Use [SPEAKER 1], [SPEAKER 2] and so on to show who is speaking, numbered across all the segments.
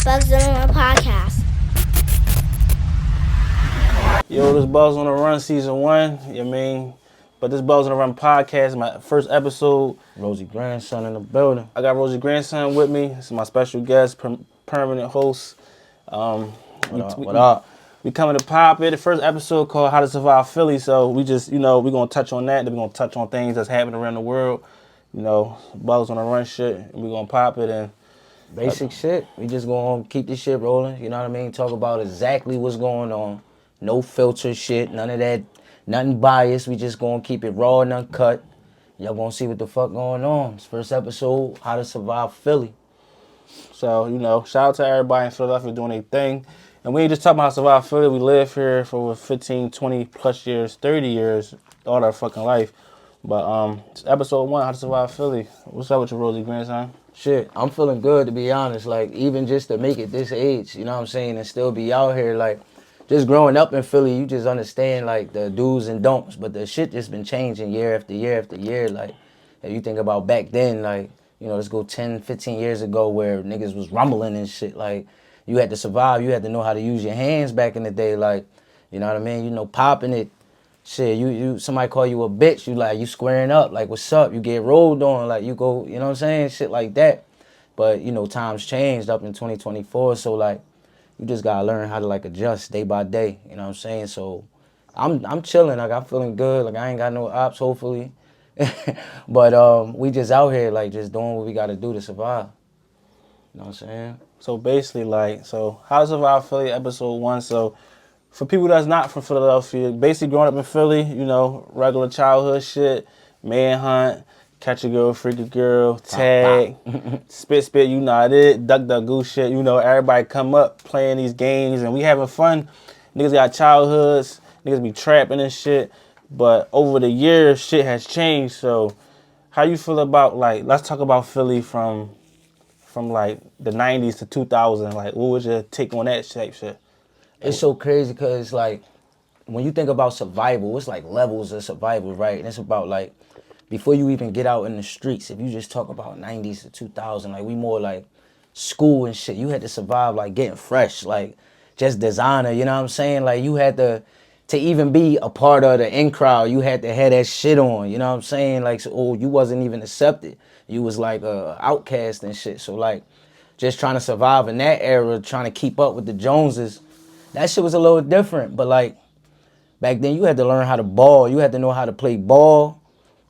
[SPEAKER 1] BugsonTheRun Podcast.
[SPEAKER 2] Yo, this Bugs on the Run season 1, you know what I mean? But this Bugs on the Run podcast, my first episode.
[SPEAKER 3] Rosie grandson in the building.
[SPEAKER 2] I got Rosie grandson with me. This is my special guest, permanent host.
[SPEAKER 3] What up?
[SPEAKER 2] We coming to pop it. The first episode called How to Survive Philly. So we just, we're going to touch on that. Then we're going to touch on things that's happening around the world. Bugs on the Run shit. And we're going to pop it and
[SPEAKER 3] Basic shit. We just gonna keep this shit rolling. You know what I mean? Talk about exactly what's going on. No filter shit. None of that. Nothing biased. We just gonna keep it raw and uncut. Y'all gonna see what the fuck going on. This first episode, How to Survive Philly.
[SPEAKER 2] So, shout out to everybody in Philadelphia doing their thing. And we ain't just talking about how to survive Philly. We live here for over 15, 20 plus years, 30 years, all our fucking life. But it's episode 1, How to Survive Philly. What's up with your Rosie grandson?
[SPEAKER 3] Shit, I'm feeling good, to be honest. Like, even just to make it this age, you know what I'm saying, and still be out here, like, just growing up in Philly, you just understand, like, the do's and don'ts. But the shit just been changing year after year after year. Like, if you think about back then, like, let's go 10, 15 years ago where niggas was rumbling and shit. Like, you had to survive. You had to know how to use your hands back in the day. Like, you know what I mean? Popping it. Shit, you somebody call you a bitch, you squaring up, like, what's up? You get rolled on, like, you go, you know what I'm saying? Shit like that. But, times changed up in 2024, so, like, you just gotta learn how to, like, adjust day by day, you know what I'm saying? So, I'm chilling, like, I'm feeling good, like, I ain't got no ops, hopefully. But, we just out here, like, just doing what we gotta do to survive. You know what I'm saying?
[SPEAKER 2] So, basically, How to Survive Philly, episode 1, so... For people that's not from Philadelphia, basically growing up in Philly, regular childhood shit, manhunt, catch a girl, freak a girl, tag, spit, you know it, duck, goose shit, everybody come up playing these games and we having fun. Niggas got childhoods, niggas be trapping and shit, but over the years, shit has changed. So how you feel about, let's talk about Philly from the 90s to 2000, what was your take on that type shit?
[SPEAKER 3] It's so crazy because, like, when you think about survival, it's like levels of survival, right? And it's about, like, before you even get out in the streets, if you just talk about 90s to 2000, like, we more like school and shit. You had to survive, like, getting fresh, like, just designer, you know what I'm saying? Like, you had to even be a part of the in crowd, you had to have that shit on, you know what I'm saying? Like, so, you wasn't even accepted. You was, like, a outcast and shit. So, like, just trying to survive in that era, trying to keep up with the Joneses, that shit was a little different, but, like, back then you had to learn how to ball. You had to know how to play ball,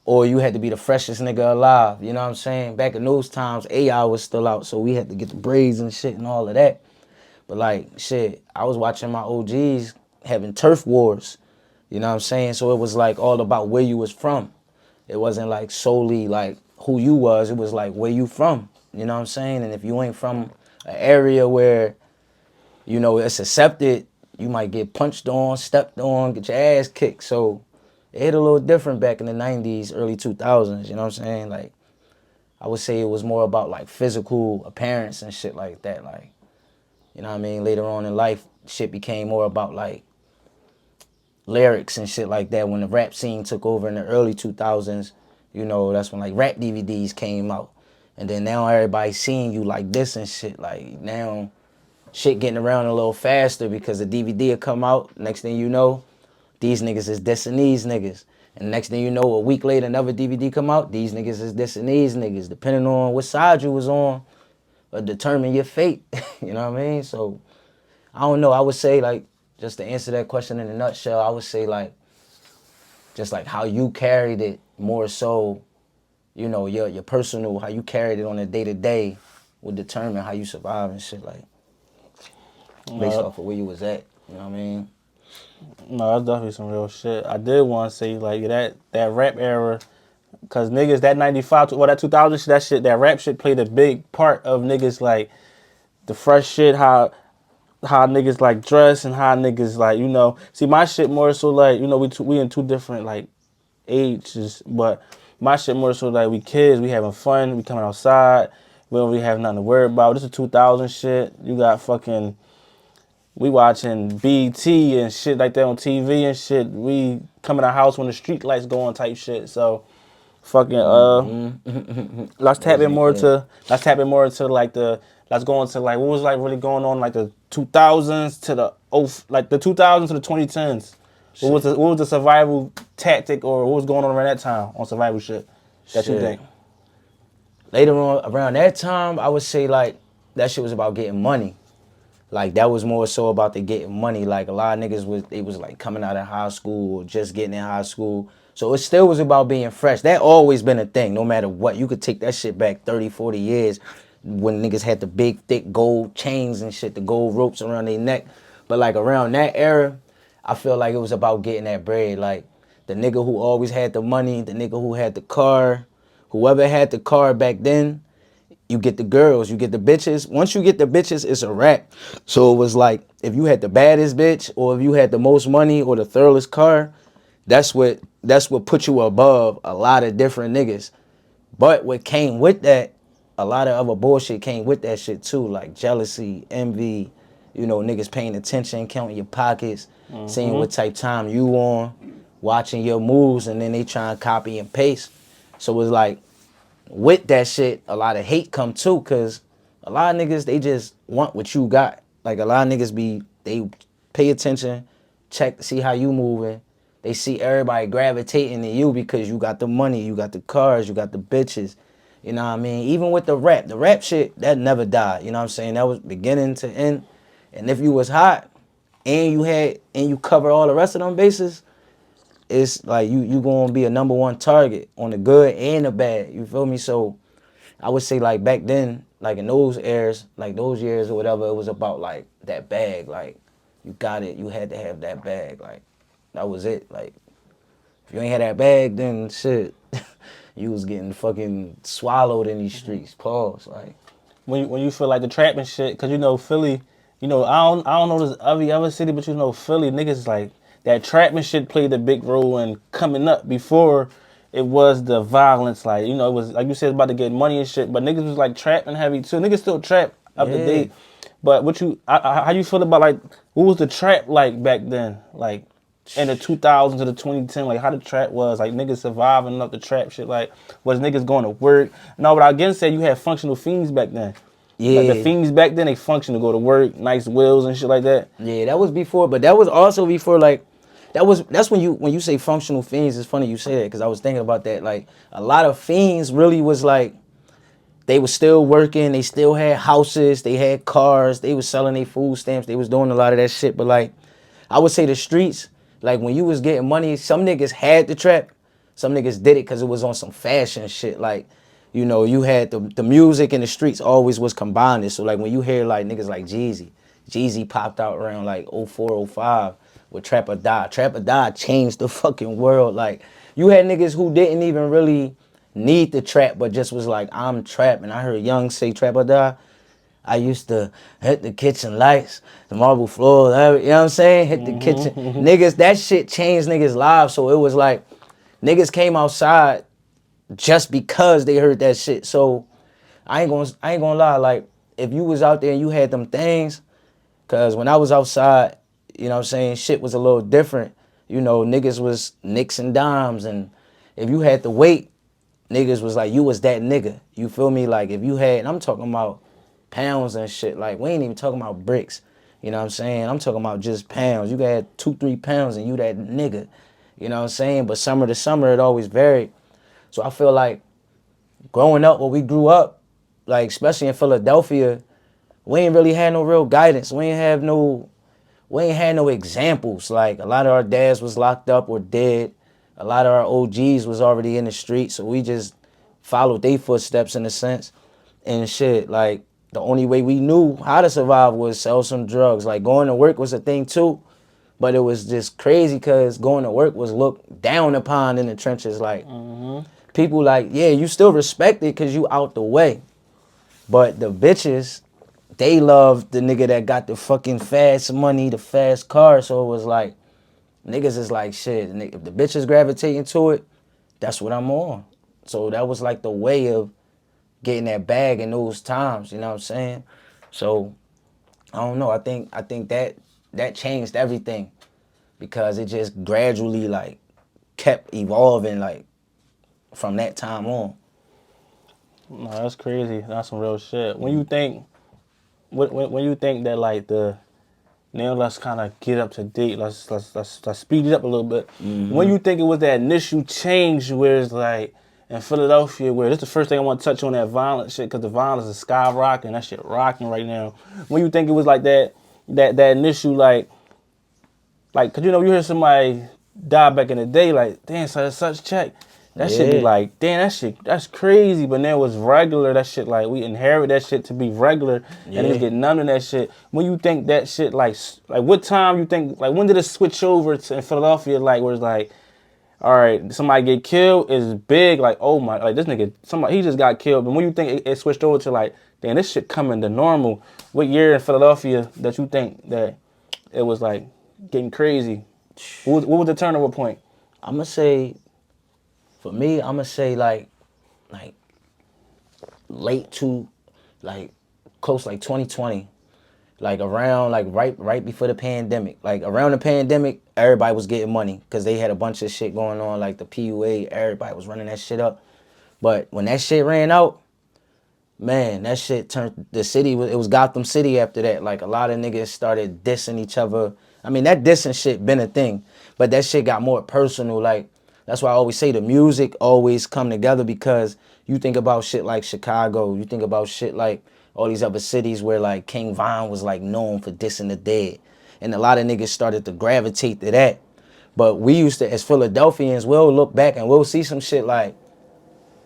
[SPEAKER 3] or you had to be the freshest nigga alive. You know what I'm saying? Back in those times, AI was still out, so we had to get the braids and shit and all of that. But, like, shit, I was watching my OGs having turf wars. You know what I'm saying? So it was, like, all about where you was from. It wasn't, like, solely, like, who you was. It was, like, where you from. You know what I'm saying? And if you ain't from an area where it's accepted, you might get punched on, stepped on, get your ass kicked. So it hit a little different back in the 90s, early 2000s, you know what I'm saying? Like, I would say it was more about, like, physical appearance and shit like that. Like, you know what I mean? Later on in life, shit became more about, like, lyrics and shit like that. When the rap scene took over in the early 2000s, that's when, like, rap DVDs came out. And then now everybody's seeing you like this and shit. Like, now shit getting around a little faster because the DVD will come out. Next thing you know, these niggas is dissing these niggas. And next thing you know, a week later, another DVD come out. These niggas is dissing these niggas. Depending on what side you was on, will determine your fate. You know what I mean? So, I don't know. I would say, like, just to answer that question in a nutshell, I would say, like, just like how you carried it more so, your personal, how you carried it on a day-to-day would determine how you survive and shit, like. Based off of where you was at, you know what I mean?
[SPEAKER 2] No, that's definitely some real shit. I did want to say, like, that rap era, because niggas, that 95, that 2000 shit, that rap shit played a big part of niggas, like, the fresh shit, how niggas, like, dress and how niggas, like, see, my shit more so, like, we in two different, like, ages, but my shit more so, like, we kids, we having fun, we coming outside, we don't really have nothing to worry about. This is 2000 shit. You got fucking... We watching BT and shit like that on TV and shit. We come in the house when the street lights go on type shit. So Fucking let's tap in more to like let's go into like what was like really going on like the 2000s to the the 2000s to the 2010s. What was the survival tactic or what was going on around that time on survival shit that you think?
[SPEAKER 3] Later on, around that time, I would say like that shit was about getting money. Like that was more so about the getting money. Like a lot of niggas was like coming out of high school or just getting in high school. So it still was about being fresh. That always been a thing, no matter what. You could take that shit back 30, 40 years when niggas had the big, thick gold chains and shit, the gold ropes around their neck. But like around that era, I feel like it was about getting that bread. Like the nigga who always had the money, the nigga who had the car, whoever had the car back then, you get the girls, you get the bitches. Once you get the bitches, it's a wrap. So it was like, if you had the baddest bitch or if you had the most money or the thoroughest car, that's what put you above a lot of different niggas. But what came with that, a lot of other bullshit came with that shit too, like jealousy, envy, niggas paying attention, counting your pockets, seeing what type time you on, watching your moves, and then they try and copy and paste. So it was like, with that shit, a lot of hate come too, cause a lot of niggas, they just want what you got. Like a lot of niggas they pay attention, check, see how you moving. They see everybody gravitating to you because you got the money, you got the cars, you got the bitches. You know what I mean? Even with the rap shit, that never died. You know what I'm saying? That was beginning to end. And if you was hot and you cover all the rest of them bases, it's like you gonna be a number one target on the good and the bad. You feel me? So I would say like back then, like in those eras, like those years or whatever, it was about like that bag. Like you got it, you had to have that bag. Like that was it. Like if you ain't had that bag, then shit, you was getting fucking swallowed in these streets. Pause. Like
[SPEAKER 2] When you feel like the trap and shit, cause Philly, I don't know this every other city, but Philly niggas like that trap and shit played a big role in coming up before it was the violence. Like it was like you said about to get money and shit, but niggas was like trapping heavy too. Niggas still trap up to date. But how you feel about like what was the trap like back then? Like in the 2000s to the 2010, like how the trap was, like niggas surviving up the trap shit, like was niggas going to work? No, but I again said you had functional fiends back then.
[SPEAKER 3] Yeah.
[SPEAKER 2] Like the fiends back then, they function to go to work, nice wheels and shit like that.
[SPEAKER 3] Yeah, that was before, but that was also before like that's when you say functional fiends. It's funny you say that because I was thinking about that. Like a lot of fiends really was like they was still working, they still had houses, they had cars, they was selling their food stamps, they was doing a lot of that shit. But like I would say the streets, like when you was getting money, some niggas had the trap, some niggas did it because it was on some fashion shit. Like you had the music and the streets always was combined. So like when you hear like niggas like Jeezy popped out around like 04, 05 with Trap or Die. Trap or Die changed the fucking world. Like you had niggas who didn't even really need the trap, but just was like, I'm trapping. I heard Young say Trap or Die. I used to hit the kitchen lights, the marble floor, you know what I'm saying? Hit the kitchen. Niggas, that shit changed niggas' lives. So it was like niggas came outside just because they heard that shit. So I ain't gonna lie, like if you was out there and you had them things, cause when I was outside, you know what I'm saying, shit was a little different. Niggas was nicks and dimes, and if you had the weight, niggas was like, you was that nigga. You feel me? Like if you had, and I'm talking about pounds and shit, like we ain't even talking about bricks. You know what I'm saying? I'm talking about just pounds. You got 2-3 pounds and you that nigga. You know what I'm saying? But summer to summer, it always varied. So I feel like growing up, when we grew up, like especially in Philadelphia, we ain't really had no real guidance. We ain't had no examples. Like a lot of our dads was locked up or dead. A lot of our OGs was already in the street, so we just followed their footsteps in a sense. And shit, like the only way we knew how to survive was sell some drugs. Like going to work was a thing too, but it was just crazy because going to work was looked down upon in the trenches. Like people like, yeah, you still respect it because you out the way. But the bitches, they love the nigga that got the fucking fast money, the fast car. So it was like, niggas is like, shit, if the bitches gravitating to it, that's what I'm on. So that was like the way of getting that bag in those times, you know what I'm saying? So, I don't know, I think that changed everything because it just gradually like kept evolving. Like from that time on.
[SPEAKER 2] No, that's crazy. That's some real shit. When you think that like now let's kind of get up to date. Let's speed it up a little bit.
[SPEAKER 3] Mm-hmm.
[SPEAKER 2] When you think it was that initial change where it's like in Philadelphia, where this is the first thing I want to touch on, that violent shit, because the violence is skyrocketing. That shit rocking right now. When you think it was like that initial like, cause you hear somebody die back in the day, like damn, such check. That shit be like, damn, that's crazy. But then it was regular, that shit, like, we inherit that shit to be regular, and niggas get numb to that shit. When you think that shit, like what time you think, like, when did it switch over to in Philadelphia, like, where it's like, all right, somebody get killed is big, like, oh my, like, this nigga, somebody, he just got killed. But when you think it switched over to, like, damn, this shit coming to normal, what year in Philadelphia that you think that it was, like, getting crazy? What was the turnover point?
[SPEAKER 3] I'm going to say, for me, I'm going to say, like, late to, like, close, like, 2020. Like, around, like, right before the pandemic. Like, around the pandemic, everybody was getting money because they had a bunch of shit going on, like the PUA. Everybody was running that shit up. But when that shit ran out, man, that shit turned, the city, it was Gotham City after that. Like, a lot of niggas started dissing each other. I mean, that dissing shit been a thing, but that shit got more personal. Like, that's why I always say the music always come together, because you think about shit like Chicago, you think about shit like all these other cities where like King Von was like known for dissing the dead. And a lot of niggas started to gravitate to that. But we used to, as Philadelphians, we'll look back and we'll see some shit like,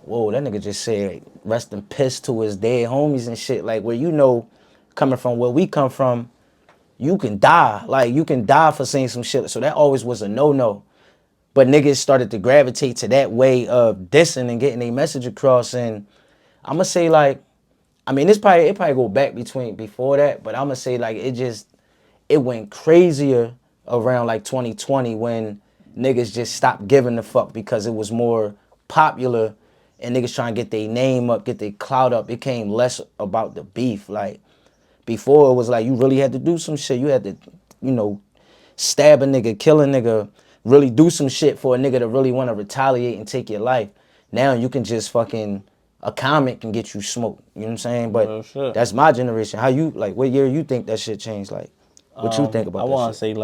[SPEAKER 3] whoa, that nigga just said rest in piss to his dead homies and shit. Like, where coming from where we come from, you can die. Like, you can die for saying some shit. So that always was a no-no. But niggas started to gravitate to that way of dissing and getting a message across. And I'm going to say, like, I mean, it probably go back before that, but I'm going to say, like, it went crazier around, like, 2020 when niggas just stopped giving a fuck because it was more popular and niggas trying to get their name up, get their clout up. It came less about the beef. Like, before it was like you really had to do some shit. You had to, stab a nigga, kill a nigga, really do some shit for a nigga to really want to retaliate and take your life. Now you can just a comment can get you smoked. You know what I'm saying? But that's my generation. How you, like, what year you think that shit changed? Like, what you think about that shit?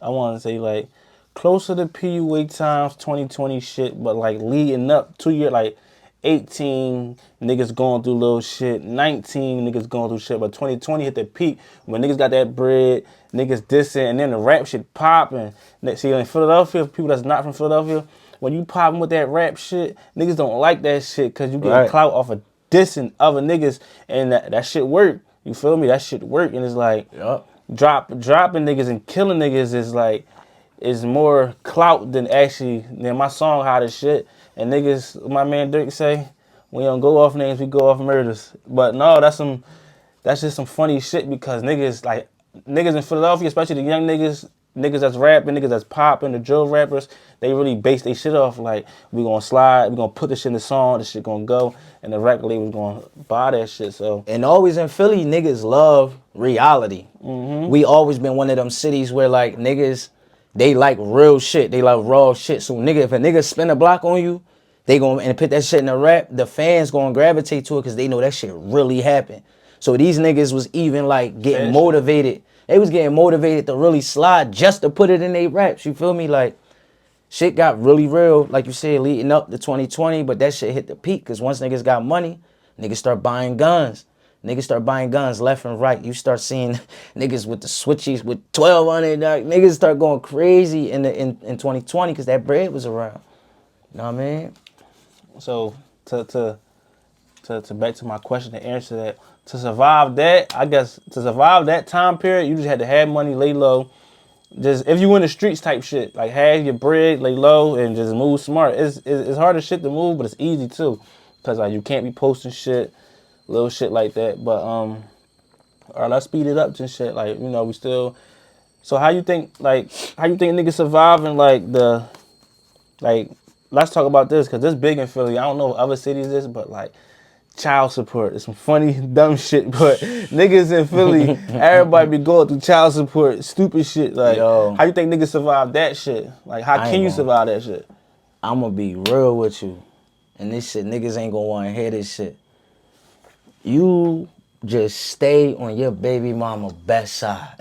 [SPEAKER 2] I want to say, like, closer to PUA times, 2020 shit, but, like, leading up 2 years, like, 18 niggas going through little shit, 19 niggas going through shit, but 2020 hit the peak when niggas got that bread, niggas dissing, and then the rap shit popping. See, in Philadelphia, people that's not from Philadelphia, when you popping with that rap shit, niggas don't like that shit because you get clout off of dissing other niggas, and that shit work. You feel me? That shit work, and it's like dropping niggas and killing niggas is like is more clout than my song hot as shit. And niggas, my man Dirk say, we don't go off names, we go off murders. But no, that's just some funny shit because niggas in Philadelphia, especially the young niggas that's rapping, niggas that's popping, the drill rappers, they really base their shit off like, we gonna slide, we gonna put this shit in the song, this shit gonna go, and the record label's gonna buy that shit, so. And
[SPEAKER 3] always in Philly, niggas love reality.
[SPEAKER 2] Mm-hmm.
[SPEAKER 3] We always been one of them cities where like niggas, they like real shit, they like raw shit. So nigga, if a nigga spin a block on you, they gonna put that shit in a rap, the fans gonna gravitate to it because they know that shit really happened. So these niggas was even like getting motivated. They was getting motivated to really slide just to put it in their raps. You feel me? Like, shit got really real, like you said, leading up to 2020, but that shit hit the peak because once niggas got money, niggas start buying guns. Niggas start buying guns left and right. You start seeing niggas with the switchies with 1200. Niggas start going crazy in 2020 because that bread was around. You know what I mean?
[SPEAKER 2] So to back to my question, to answer that, to survive that, I guess to survive that time period, you just had to have money, lay low. Just if you in the streets type shit, like have your bread, lay low, and just move smart. It's hard as shit to move, but it's easy too, cause like you can't be posting shit, little shit like that. But all right, let's speed it up and shit. Like we still. So how you think niggas surviving let's talk about this, cause this big in Philly. I don't know if other cities is, but like child support. It's some funny, dumb shit, but niggas in Philly, everybody be going through child support, stupid shit. Like, how you think niggas survive that shit? Like, how can you survive that shit?
[SPEAKER 3] I'm gonna be real with you. and this shit, niggas ain't gonna wanna hear this shit. You just stay on your baby mama best side.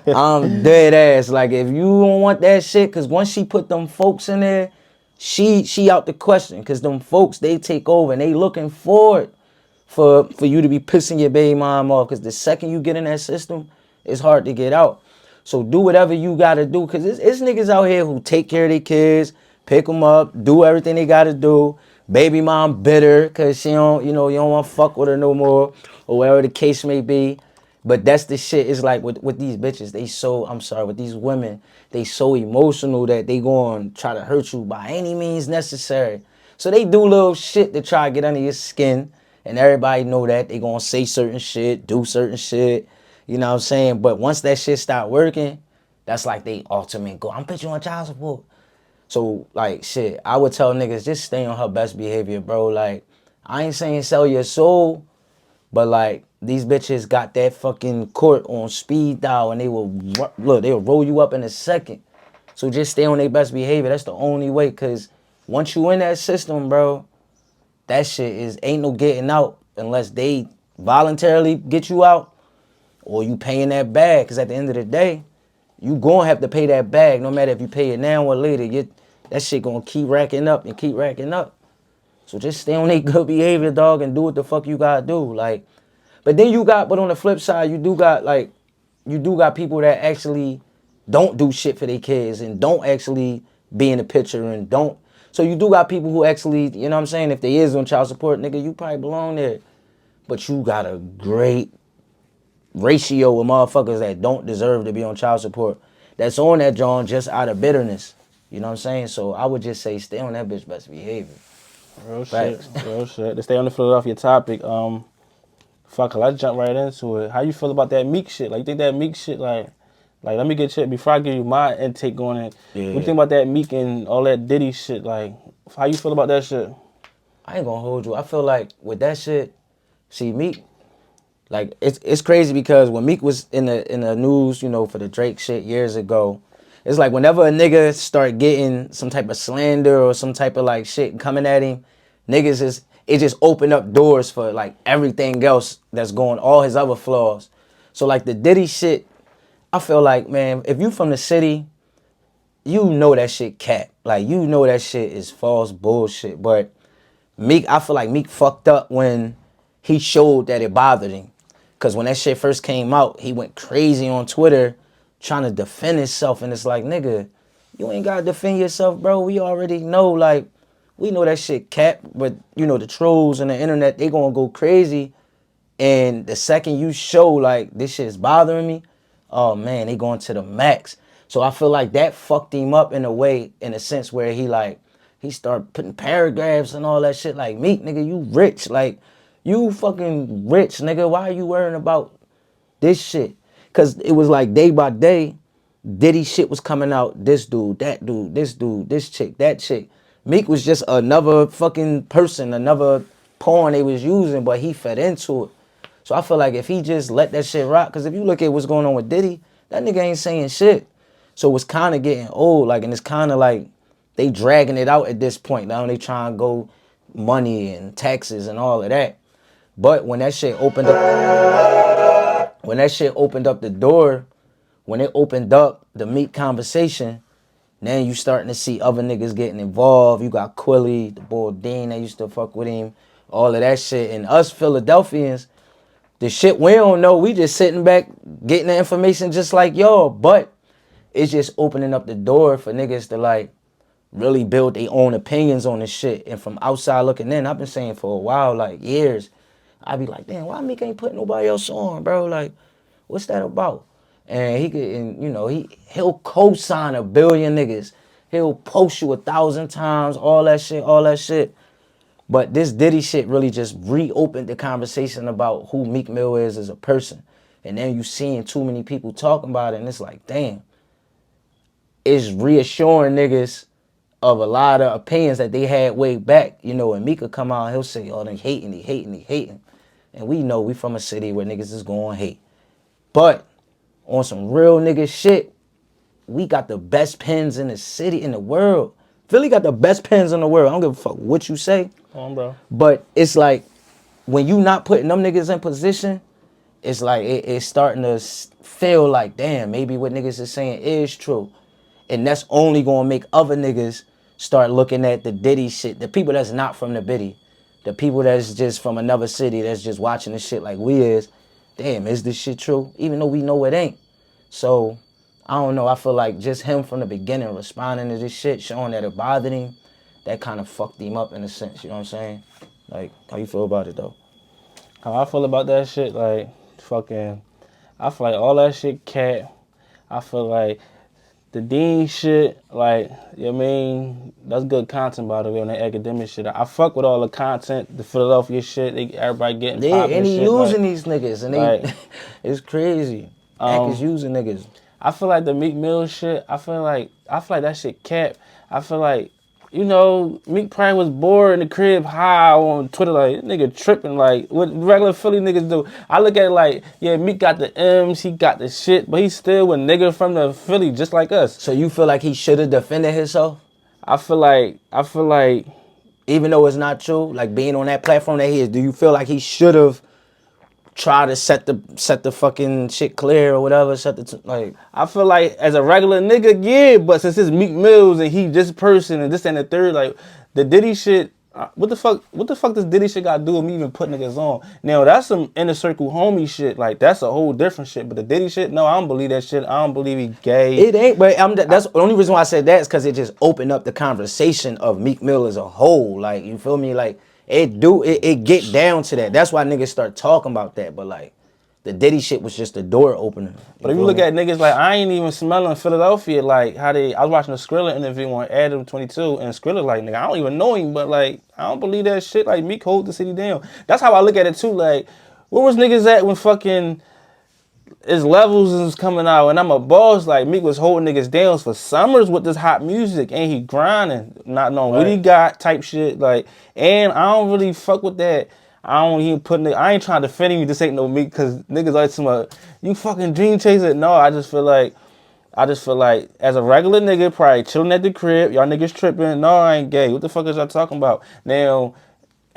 [SPEAKER 3] I'm dead ass. Like, if you don't want that shit, cause once she put them folks in there, she out the question. Cause them folks, they take over and they looking forward for you to be pissing your baby mom off. Cause the second you get in that system, it's hard to get out. So do whatever you gotta do. Cause it's niggas out here who take care of their kids, pick them up, do everything they gotta do. Baby mom bitter cause she don't, you don't want to fuck with her no more, or whatever the case may be. But that's the shit. It's like with these bitches, with these women, they so emotional that they going to try to hurt you by any means necessary. So they do little shit to try to get under your skin, and everybody know that. They going to say certain shit, do certain shit, you know what I'm saying? But once that shit start working, that's like they ultimate goal. I'm putting you on child support. So, like, shit, I would tell niggas, just stay on her best behavior, bro. Like, I ain't saying sell your soul, but, like, these bitches got that fucking court on speed dial, and they'll roll you up in a second. So just stay on their best behavior. That's the only way, because once you in that system, bro, that shit ain't no getting out unless they voluntarily get you out or you paying that bag. Because at the end of the day, you gonna have to pay that bag, no matter if you pay it now or later. That shit gonna keep racking up and keep racking up. So just stay on their good behavior, dog, and do what the fuck you gotta do. Like, but on the flip side, you do got people that actually don't do shit for their kids and don't actually be in the picture and don't. So you do got people who actually, you know what I'm saying, if they is on child support, nigga, you probably belong there. But you got a great ratio of motherfuckers that don't deserve to be on child support that's on that John just out of bitterness. You know what I'm saying? So I would just say stay on that bitch best behavior.
[SPEAKER 2] Real shit. To stay on the Philadelphia topic, let's jump right into it. How you feel about that Meek shit? Like, you think that Meek shit, like let me get checked before I give you my intake on it.
[SPEAKER 3] Yeah.
[SPEAKER 2] What you think about that Meek and all that Diddy shit? Like, how you feel about that shit?
[SPEAKER 3] I ain't gonna hold you. I feel like with that shit, see, Meek, like, it's crazy because when Meek was in the news, for the Drake shit years ago, it's like whenever a nigga start getting some type of slander or some type of like shit coming at him, it just opened up doors for like everything else that's going, all his other flaws. So like the Diddy shit, I feel like, man, if you from the city, you know that shit cap. Like, you know that shit is false bullshit. But Meek, I feel like Meek fucked up when he showed that it bothered him. Because when that shit first came out, he went crazy on Twitter trying to defend himself. And it's like, nigga, you ain't got to defend yourself, bro. We already know, like, we know that shit cap. But, the trolls and the internet, they going to go crazy. And the second you show, like, this shit's bothering me, oh, man, they going to the max. So I feel like that fucked him up in a sense where he started putting paragraphs and all that shit. Like, Meek, nigga, you rich. Like, you fucking rich, nigga. Why are you worrying about this shit? Because it was like day by day, Diddy shit was coming out. This dude, that dude, this chick, that chick. Meek was just another fucking person, another pawn they was using, but he fed into it. So I feel like if he just let that shit rock, because if you look at what's going on with Diddy, that nigga ain't saying shit. So it's kind of getting old, like, and it's kind of like they dragging it out at this point. Now they trying to go money and taxes and all of that. But when that shit opened up the door, when it opened up the Meek conversation, then you starting to see other niggas getting involved. You got Quilly, the boy Dean that used to fuck with him, all of that shit. And us Philadelphians, the shit we don't know, we just sitting back getting the information just like y'all. But it's just opening up the door for niggas to like really build their own opinions on this shit. And from outside looking in, I've been saying for a while, like years, I be like, damn, why Meek ain't putting nobody else on, bro? Like, what's that about? And he'll co-sign 1 billion niggas. He'll post you 1,000 times, all that shit. But this Diddy shit really just reopened the conversation about who Meek Mill is as a person. And then you seeing too many people talking about it, and it's like, damn. It's reassuring niggas of a lot of opinions that they had way back. And Meek will come out and he'll say, oh, they hating. And we know we from a city where niggas is going to hate. But on some real nigga shit, we got the best pens in the city, in the world. Philly got the best pens in the world. I don't give a fuck what you say.
[SPEAKER 2] Come on, bro.
[SPEAKER 3] But it's like, when you not putting them niggas in position, it's like, it's starting to feel like, damn, maybe what niggas is saying is true. And that's only going to make other niggas start looking at the Diddy shit. The people that's not from the Biddy. The people that's just from another city that's just watching this shit like we is. Damn, is this shit true? Even though we know it ain't. So, I don't know. I feel like just him from the beginning responding to this shit, showing that it bothered him, that kind of fucked him up in a sense. You know what I'm saying? Like, how you feel about it, though?
[SPEAKER 2] How I feel about that shit, like, fucking, I feel like all that shit cat. I feel like the Dean shit, like, you know what I mean? That's good content, by the way, on that academic shit. I fuck with all the content, the Philadelphia shit, everybody getting popping
[SPEAKER 3] and he
[SPEAKER 2] shit,
[SPEAKER 3] using
[SPEAKER 2] like,
[SPEAKER 3] these niggas, and
[SPEAKER 2] like,
[SPEAKER 3] it's crazy. Mac is using niggas.
[SPEAKER 2] I feel like the Meek Mill shit, I feel like that shit cap. I feel like, you know, Meek probably was bored in the crib high on Twitter, like, nigga tripping, like, what regular Philly niggas do. I look at it like, yeah, Meek got the M's, he got the shit, but he's still a nigga from the Philly, just like us.
[SPEAKER 3] So you feel like he should have defended himself?
[SPEAKER 2] I feel like,
[SPEAKER 3] even though it's not true, like being on that platform that he is, do you feel like he should have tried to set the fucking shit clear or whatever? Like,
[SPEAKER 2] I feel like as a regular nigga, yeah, but since it's Meek Mills and he this person and this and the third, like the Diddy shit, what the fuck does Diddy shit got to do with me even putting niggas on? Now that's some inner circle homie shit, like that's a whole different shit. But the Diddy shit, no, I don't believe that shit. I don't believe he gay.
[SPEAKER 3] It ain't, but that's the only reason why I said that is because it just opened up the conversation of Meek Mill as a whole. Like, you feel me? Like, it get down to that. That's why niggas start talking about that. But like, the Diddy shit was just the door opener.
[SPEAKER 2] But if you look at niggas, like, I ain't even smelling Philadelphia, like, I was watching a Skrilla interview on Adam 22, and Skrilla, like, nigga, I don't even know him, but, like, I don't believe that shit, like, Meek hold the city down. That's how I look at it, too, like, where was niggas at when fucking his levels was coming out, and I'm a boss, like, Meek was holding niggas down for summers with this hot music, and he grinding, not knowing what he got, type shit, like, and I don't really fuck with that. I don't even I ain't trying to defend him. This ain't no Meek, because niggas like some you fucking dream chaser. No, I just feel like as a regular nigga, probably chilling at the crib, y'all niggas tripping. No, I ain't gay. What the fuck is y'all talking about? Now,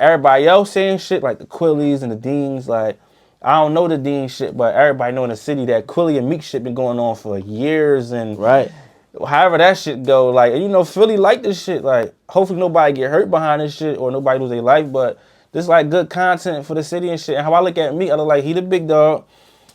[SPEAKER 2] everybody else saying shit like the Quillies and the Deans, like, I don't know the Dean shit, but everybody know in the city that Quilly and Meek shit been going on for years, and however that shit go, like, you know, Philly like this shit. Like, hopefully nobody get hurt behind this shit or nobody lose their life, but this like good content for the city and shit. And how I look at Meek, I look like he the big dog,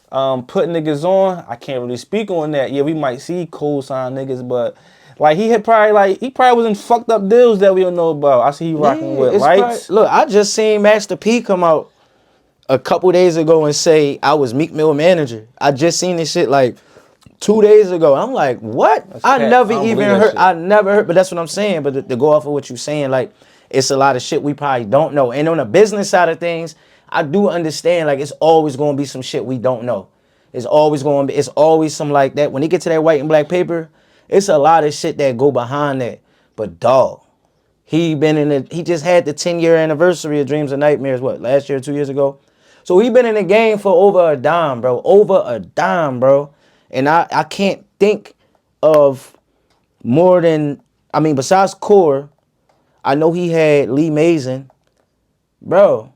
[SPEAKER 2] putting niggas on. I can't really speak on that. Yeah, we might see cold sign niggas, but like he probably was in fucked up deals that we don't know about. I see he rocking with lights.
[SPEAKER 3] Look, I just seen Master P come out a couple days ago and say I was Meek Mill manager. I just seen this shit like 2 days ago. I'm like, what? I never heard, but that's what I'm saying. But to go off of what you're saying, like, it's a lot of shit we probably don't know. And on the business side of things, I do understand, like, it's always going to be some shit we don't know. It's always some like that. When you get to that white and black paper, it's a lot of shit that go behind that. But dog, he just had the 10-year anniversary of Dreams and Nightmares, last year, 2 years ago? So he been in the game for over a dime, bro. And I can't think of more than, besides Core, I know he had Lee Mason, bro.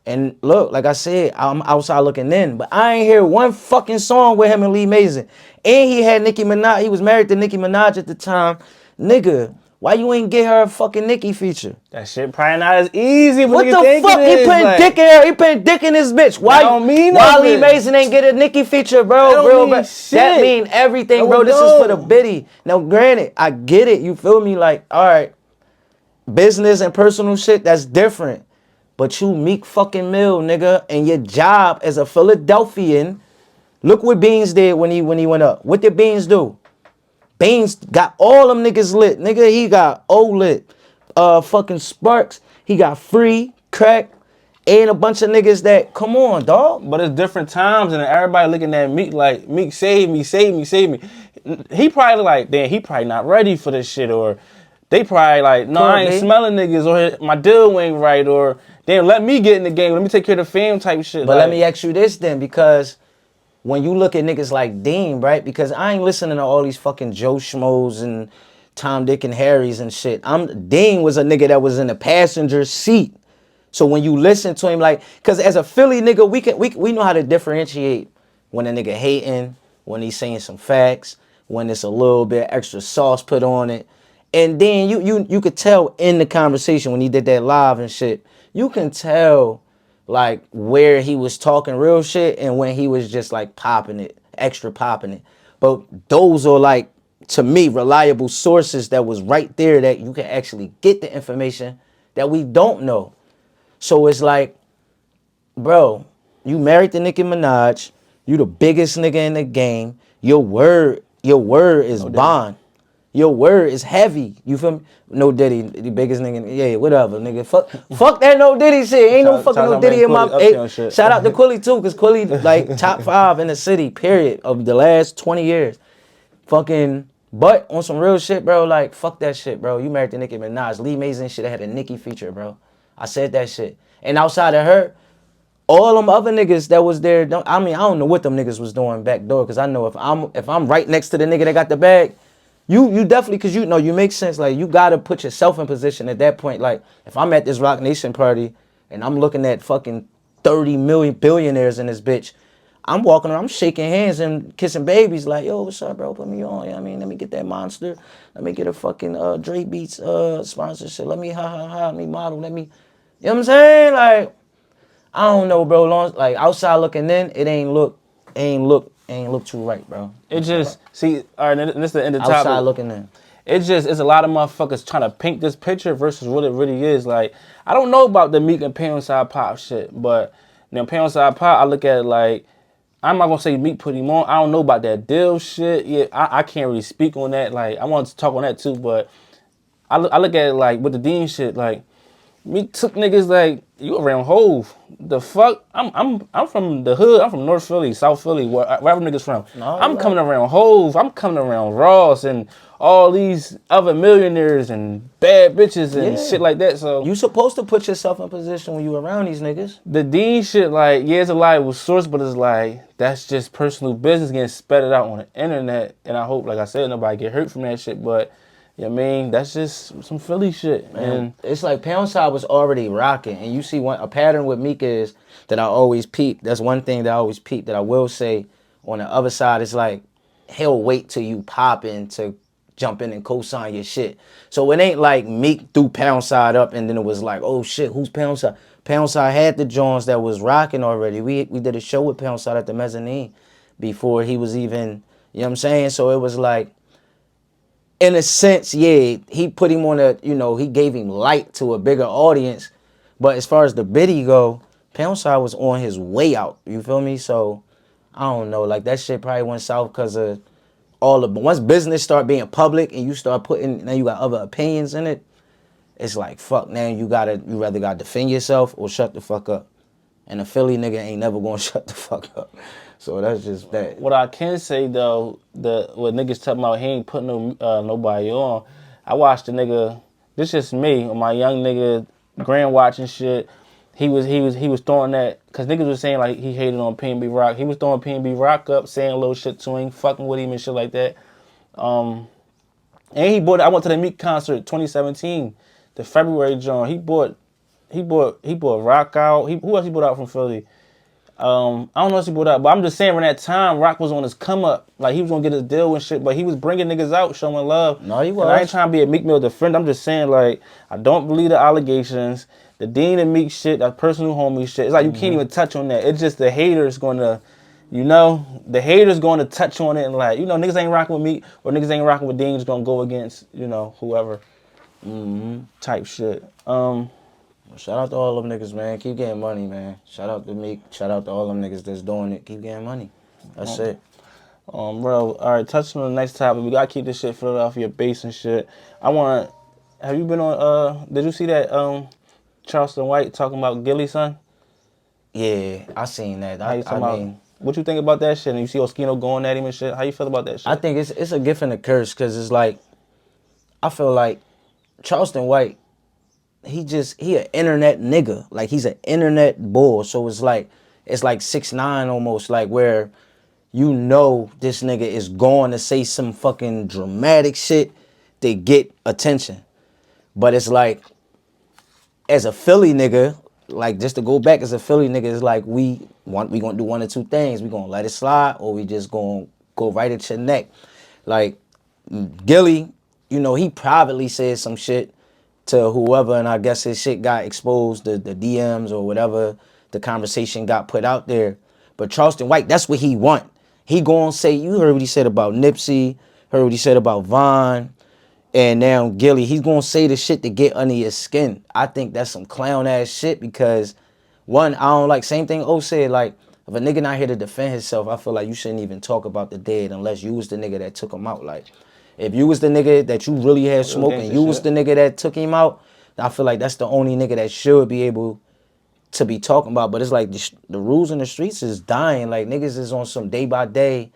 [SPEAKER 3] And look, like I said, I'm outside looking in, but I ain't hear one fucking song with him and Lee Mason. And he had Nicki Minaj. He was married to Nicki Minaj at the time. Nigga, why you ain't get her a fucking Nicki feature?
[SPEAKER 2] That shit probably not as easy.
[SPEAKER 3] What the fuck? He putting dick in her. He putting dick in this bitch. Why Lee Mason ain't get a Nicki feature, bro? That mean everything, bro. This is for the biddy. Now, granted, I get it. You feel me? Like, all right. Business and personal shit, that's different. But you Meek fucking Mill, nigga, and your job as a Philadelphian, look what Beans did when he went up. What did Beans do? Beans got all them niggas lit. Nigga, he got lit. Fucking Sparks, he got Free, Crack, and a bunch of niggas that, come on, dog.
[SPEAKER 2] But it's different times, and everybody looking at Meek like, Meek, save me, save me, save me. He probably like, damn, he probably not ready for this shit, or they probably like, no, I ain't smelling niggas, or my deal ain't right, or damn, let me get in the game, let me take care of the fam type shit.
[SPEAKER 3] But let me ask you this then, because when you look at niggas like Dean, right? Because I ain't listening to all these fucking Joe Schmoes and Tom, Dick, and Harry's and shit. Dean was a nigga that was in the passenger seat. So when you listen to him, like, cause as a Philly nigga, we know how to differentiate when a nigga hating, when he's saying some facts, when it's a little bit extra sauce put on it. And then you could tell in the conversation when he did that live and shit, you can tell like where he was talking real shit and when he was just like popping it, extra popping it. But those are like, to me, reliable sources that was right there that you can actually get the information that we don't know. So it's like, bro, you married to Nicki Minaj, you the biggest nigga in the game, your word is bond. Your word is heavy. You feel me? No Diddy, the biggest nigga. Yeah, whatever, nigga. Fuck that No Diddy shit. Ain't no fucking No Diddy in my. Hey, shout out to Quilly too, cause Quilly like top 5 in the city. Period of the last 20 years. Fucking, but on some real shit, bro. Like fuck that shit, bro. You married to Nicki Minaj. Lee Mason shit that had a Nicki feature, bro. I said that shit. And outside of her, all them other niggas that was there. I don't know what them niggas was doing back door, cause I know if I'm right next to the nigga that got the bag. You definitely, cause you make sense. Like you gotta put yourself in position at that point. Like if I'm at this Rock Nation party and I'm looking at fucking 30 million billionaires in this bitch, I'm walking around, I'm shaking hands and kissing babies. Like, yo, what's up, bro? Put me on. You know what I mean, let me get that monster. Let me get a fucking Dre Beats sponsorship. Let me let me model. Let me, you know what I'm saying? Like, I don't know, bro. Like outside looking in, it ain't look too right, bro.
[SPEAKER 2] It just, see, all right, and this is the end of the topic.
[SPEAKER 3] Outside looking in.
[SPEAKER 2] It's a lot of motherfuckers trying to paint this picture versus what it really is. Like, I don't know about the Meek and Pound Side Pop shit, but Pound Side Pop, I look at it like, I'm not gonna say Meek put him on. I don't know about that deal shit. Yeah, I can't really speak on that. Like, I want to talk on that too, but I look at it like with the Dean shit, like, Meek took niggas like, you around Hove. The fuck? I'm from the hood. I'm from North Philly, South Philly, wherever niggas from. No, I'm coming around Hove. I'm coming around Ross and all these other millionaires and bad bitches and shit like that. So
[SPEAKER 3] you supposed to put yourself in position when you around these niggas.
[SPEAKER 2] The Dean shit, like, yeah, it's a reliable source, but it's like, that's just personal business getting spetted out on the internet. And I hope, like I said, nobody get hurt from that shit, but you know what I mean? That's just some Philly shit, man. And
[SPEAKER 3] it's like Pound Side was already rocking. And you see a pattern with Meek is that I always peep. That's one thing that I always peep that I will say on the other side is like, he'll wait till you pop in to jump in and co-sign your shit. So it ain't like Meek threw Pound Side up and then it was like, oh shit, who's Pound Side? Pound Side had the Jones that was rocking already. We did a show with Pound Side at the Mezzanine before he was even, you know what I'm saying? So it was like, in a sense, yeah, he put him on he gave him light to a bigger audience. But as far as the biddy go, Pound Side was on his way out. You feel me? So, I don't know. Like, that shit probably went south because of once business start being public and you start now you got other opinions in it, it's like, fuck, now you rather gotta defend yourself or shut the fuck up. And a Philly nigga ain't never gonna shut the fuck up. So that's just that.
[SPEAKER 2] What I can say though, what niggas talking about, he ain't putting nobody on. I watched the nigga. This just me on my young nigga grand watching shit. He was throwing that because niggas was saying like he hated on P&B Rock. He was throwing P&B Rock up, saying little shit to him, fucking with him and shit like that. And he bought. I went to the Meek concert 2017, the February joint. He bought Rock out. Who else he bought out from Philly? I don't know if he brought out, but I'm just saying when that time Rock was on his come up, like he was gonna get his deal and shit, but he was bringing niggas out, showing love.
[SPEAKER 3] No, he was.
[SPEAKER 2] And I ain't trying to be a Meek Mill defender. I'm just saying like I don't believe the allegations, the Dean and Meek shit, that personal homie shit. It's like you can't even touch on that. It's just the haters gonna, the haters going to touch on it and like niggas ain't rocking with Meek or niggas ain't rocking with Dean. Just gonna go against whoever type shit.
[SPEAKER 3] Shout out to all them niggas, man. Keep getting money, man. Shout out to Meek. Shout out to all them niggas that's doing it. Keep getting money. That's it.
[SPEAKER 2] Bro, all right, touching on the next topic. We got to keep this shit Philadelphia based and shit. Have you been on, did you see that Charleston White talking about Gilly's son?
[SPEAKER 3] Yeah, I seen that.
[SPEAKER 2] What you think about that shit? And you see Oskino going at him and shit? How you feel about that shit?
[SPEAKER 3] I think it's a gift and a curse because it's like, I feel like Charleston White, he an internet nigga. Like he's an internet bull. So it's like 6ix9ine almost, like where this nigga is going to say some fucking dramatic shit to get attention. But it's like, as a Philly nigga, like just to go back as a Philly nigga, it's like we gonna do one or two things. We gonna let it slide, or we just gonna go right at your neck. Like Gilly, you know, he privately said some shit to whoever, and I guess his shit got exposed, the DMs or whatever, the conversation got put out there. But Charleston White, that's what he want. He gonna say, you heard what he said about Nipsey, heard what he said about Von, and now Gilly, he's gonna say the shit to get under your skin. I think that's some clown ass shit because, one, I don't like, same thing O said, like, if a nigga not here to defend himself, I feel like you shouldn't even talk about the dead unless you was the nigga that took him out. Like, if you was the nigga that you really had smoke and you was the nigga that took him out, I feel like that's the only nigga that should be able to be talking about. But it's like the rules in the streets is dying. Like, niggas is on some day by day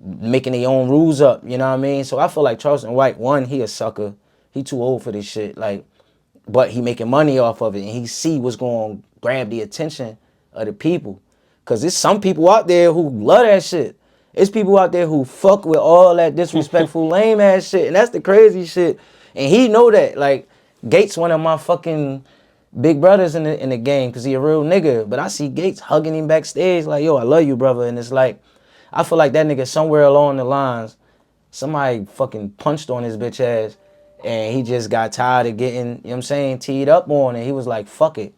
[SPEAKER 3] making their own rules up, you know what I mean? So I feel like Charleston White, one, he a sucker. He too old for this shit. Like, but he making money off of it, and he see what's going to grab the attention of the people. Because there's some people out there who love that shit. It's people out there who fuck with all that disrespectful, lame ass shit, and that's the crazy shit. And he know that. Like, Gates, one of my fucking big brothers in the game, because he a real nigga. But I see Gates hugging him backstage like, yo, I love you, brother. And it's like, I feel like that nigga somewhere along the lines, somebody fucking punched on his bitch ass, and he just got tired of getting, you know what I'm saying, teed up on it. He was like, fuck it.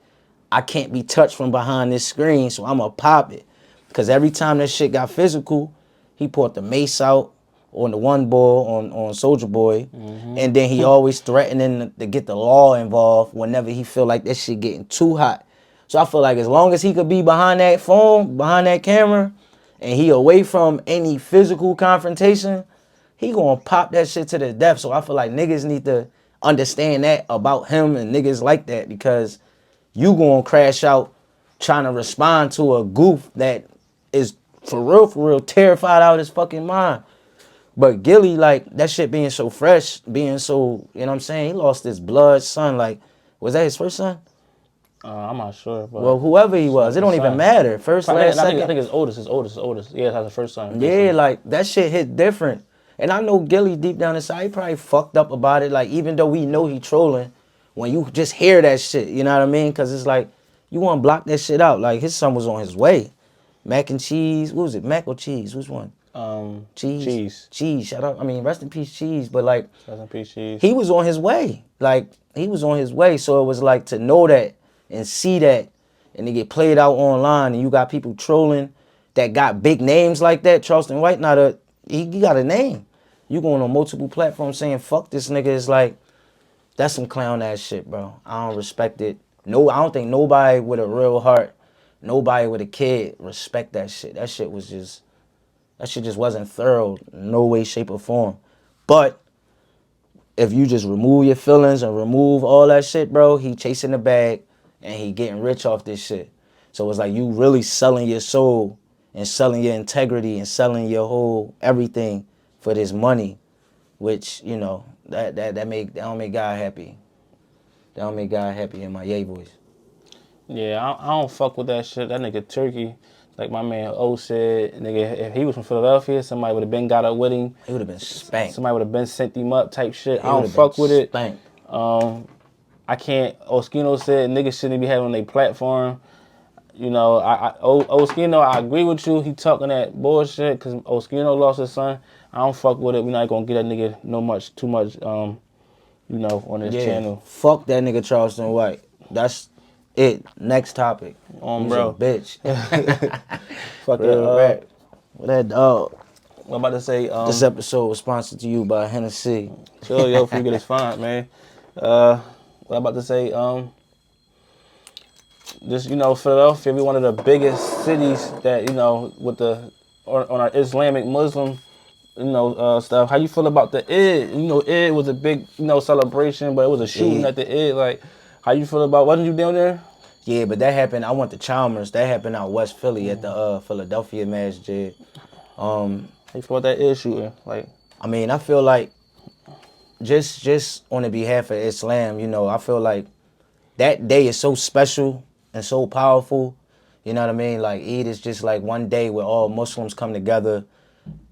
[SPEAKER 3] I can't be touched from behind this screen, so I'm going to pop it. Because every time that shit got physical, he pulled the mace out on the one ball on Soulja Boy, and then he always threatening to get the law involved whenever he feel like that shit getting too hot. So I feel like as long as he could be behind that phone, behind that camera, and he away from any physical confrontation, he gonna pop that shit to the death. So I feel like niggas need to understand that about him and niggas like that, because you gonna crash out trying to respond to a goof that is for real, terrified out of his fucking mind. But Gilly, like, that shit being so fresh, being so, you know what I'm saying? He lost his blood son. Like, was that his first son?
[SPEAKER 2] I'm not sure. But
[SPEAKER 3] well, whoever he was, it don't even matter. First, last, second.
[SPEAKER 2] I think it's oldest. It's oldest. Yeah, it has the first son.
[SPEAKER 3] Yeah, like, that shit hit different. And I know Gilly deep down inside, he probably fucked up about it. Like, even though we know he trolling, when you just hear that shit, you know what I mean? Because it's like, you want to block that shit out. Like, his son was on his way. Mac and cheese. What was it? Mac or cheese? Which one?
[SPEAKER 2] Cheese.
[SPEAKER 3] Cheese. Shout out. I mean, rest in peace, cheese. But like,
[SPEAKER 2] Rest in peace, cheese.
[SPEAKER 3] He was on his way. Like, he was on his way. So it was like to know that and see that, and to get played out online, and you got people trolling that got big names like that. Charleston White, he got a name. You going on multiple platforms saying fuck this nigga is like, that's some clown ass shit, bro. I don't respect it. No, I don't think nobody with a real heart, nobody with a kid respect that shit. That shit just wasn't thorough, no way, shape, or form. But if you just remove your feelings and remove all that shit, bro, he chasing the bag and he getting rich off this shit. So it's like you really selling your soul and selling your integrity and selling your whole everything for this money, which, you know, that don't make God happy. That don't make God happy in my yay voice.
[SPEAKER 2] Yeah, I don't fuck with that shit. That nigga Turkey, like my man O said, nigga, if he was from Philadelphia, somebody would have been got up with him.
[SPEAKER 3] He would have been spanked.
[SPEAKER 2] Somebody would have been sent him up type shit. I don't fuck with it.
[SPEAKER 3] Spanked.
[SPEAKER 2] I can't. Oskino said niggas shouldn't be having on their platform. You know, Oskino, I agree with you. He talking that bullshit because Oskino lost his son. I don't fuck with it. We're not gonna get that nigga too much, you know, on this channel.
[SPEAKER 3] Fuck that nigga Charleston White. That's it. Next topic.
[SPEAKER 2] Bro.
[SPEAKER 3] Bitch.
[SPEAKER 2] Fuck that.
[SPEAKER 3] What that dog?
[SPEAKER 2] I'm about to say.
[SPEAKER 3] This episode was sponsored to you by Hennessy.
[SPEAKER 2] Chill, yo, if you get his fine, man. What I'm about to say. Just, you know, Philadelphia, we one of the biggest cities that, you know, with on our Islamic Muslim, you know, stuff. How you feel about the Eid? You know, Eid was a big, you know, celebration, but it was a shooting at the Eid. Like, how you feel about? Wasn't you down there?
[SPEAKER 3] Yeah, but that happened. I went to Chalmers. That happened out West Philly at the Philadelphia Masjid.
[SPEAKER 2] How you feel about that Eid shooting? Like,
[SPEAKER 3] I mean, I feel like just on the behalf of Islam, you know, I feel like that day is so special and so powerful. You know what I mean? Like, Eid is just like one day where all Muslims come together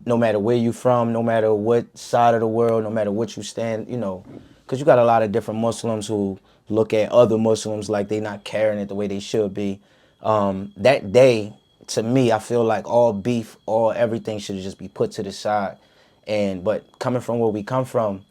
[SPEAKER 3] no matter where you from, no matter what side of the world, no matter what you stand, you know, because you got a lot of different Muslims who look at other Muslims like they not carrying it the way they should be. That day, to me, I feel like all beef, all everything should just be put to the side. But coming from where we come from,